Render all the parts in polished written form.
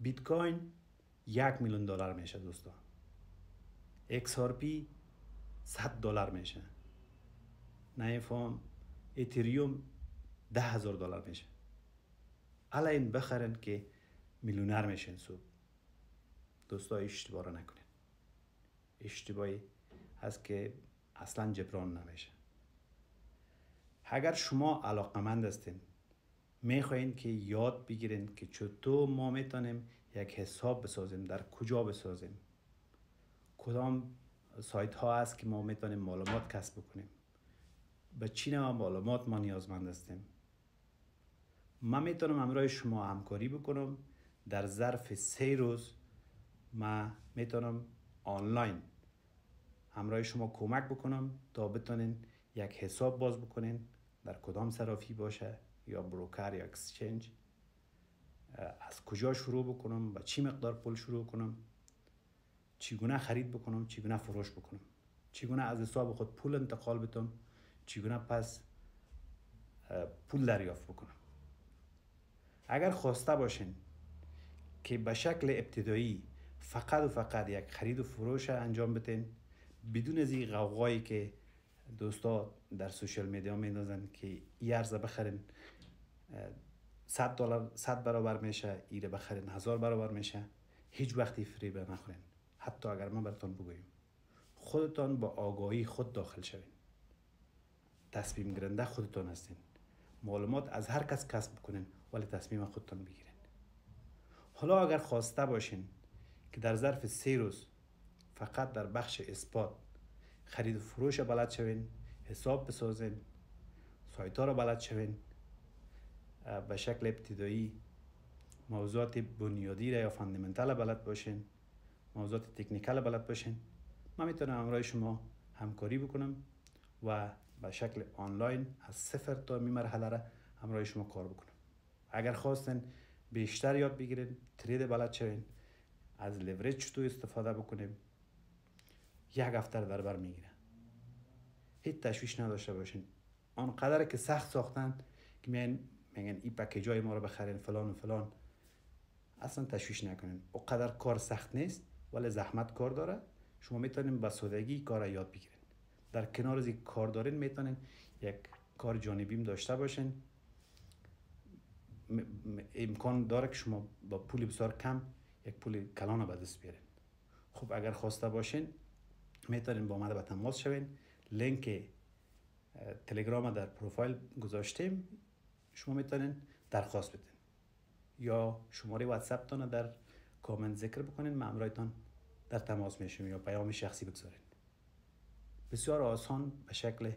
بیت کوین $1,000,000 میشه دوستان. XRP $100 میشه. نمیفهم اتریوم $10,000 میشه. الا این بخرن که میلیونر میشن صبح. دوستا اشتباه رو نکنین. اشتباهی هست که اصلا جبران نمیشه. اگر شما علاقمند هستین میخواین که یاد بگیرین که چطور ما میتونیم یک حساب بسازیم، در کجا بسازیم، کدام سایت ها هست که ما میتونیم معلومات کسب بکنیم، به چی نوع معلومات ما نیازمند هستیم. من میتونم همراه شما همکاری بکنم. در ظرف 3 روز من میتونم آنلاین همراه شما کمک بکنم تا بتونین یک حساب باز بکنین، در کدام صرافی باشه یا بروکر یا اکسچنج، از کجا شروع بکنم، با چی مقدار پول شروع کنم، چگونه خرید بکنم، چگونه فروش بکنم، چگونه از حساب خود پول انتقال بدم، چگونه پس پول دریافت بکنم. اگر خواسته باشین که به شکل ابتدایی فقط و فقط یک خرید و فروش انجام بدین بدون از این غوغایی که دوستا در سوشال میدیا میندازن که این ارز بخرین $100 100 برابر میشه، ایره بخرین 1000 برابر میشه، هیچ وقتی فریب نخورین. حتی اگر من براتون بگویم خودتان با آگاهی خود داخل شوین. تصمیم گیرنده خودتان هستین. معلومات از هر کس کسب بکنین ولی تصمیم خودتان بگیرین. حالا اگر خواسته باشین که در ظرف 3 روز فقط در بخش اثبات خرید و فروش بلد شوین، حساب بسازین، سایت ها را بلد شوین، به شکل ابتدایی موضوعات بنیادی را یا فاندامنتال بلد باشین، موضوعات تکنیکال بلد باشین، من میتونم همراه شما همکاری بکنم و به شکل آنلاین از 0 تا می مرحله را همراه شما کار بکنم. اگر خواستین بیشتر یاد بگیرین، ترید بلد شوین، از لیوریج چطور استفاده بکنیم، 1 هفته در بر میگیره. هیچ تشویش نداشته باشین. آنقدر که سخت ساختن که میگن این پکیجای ما رو بخرین فلان و فلان، اصلا تشویش نکنین. اونقدر کار سخت نیست ولی زحمت کار داره. شما میتونین با سادگی کار یاد بگیرین. در کنار از این کار دارین میتونین یک کار جانبیم داشته باشین. امکان داره که شما با پول بسیار کم یک پول کلان به دست بیارین. خب اگر خواسته باشین میتونین با من به تماس شوین. لینک تلگرام در پروفایل گذاشتیم، شما میتونین درخواست بدین یا شماره واتساپ تان در کامنت ذکر بکنین، من همراهتان در تماس میشم یا پیام شخصی بگذارین. بسیار آسان به شکل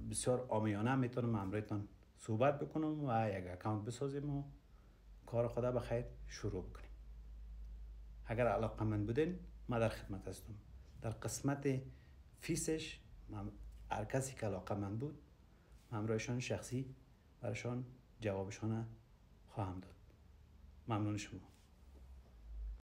بسیار عامیانه میتونم همراهتان صحبت بکنم و یک اکانت بسازیم و کار خدا بخیر شروع بکنیم. اگر علاقمند بودین من در خدمت هستم. در قسمت فیسش هر کسی که علاقمند بود همراهشان شخصی برایشان جوابشان خواهم داد. ممنون شما.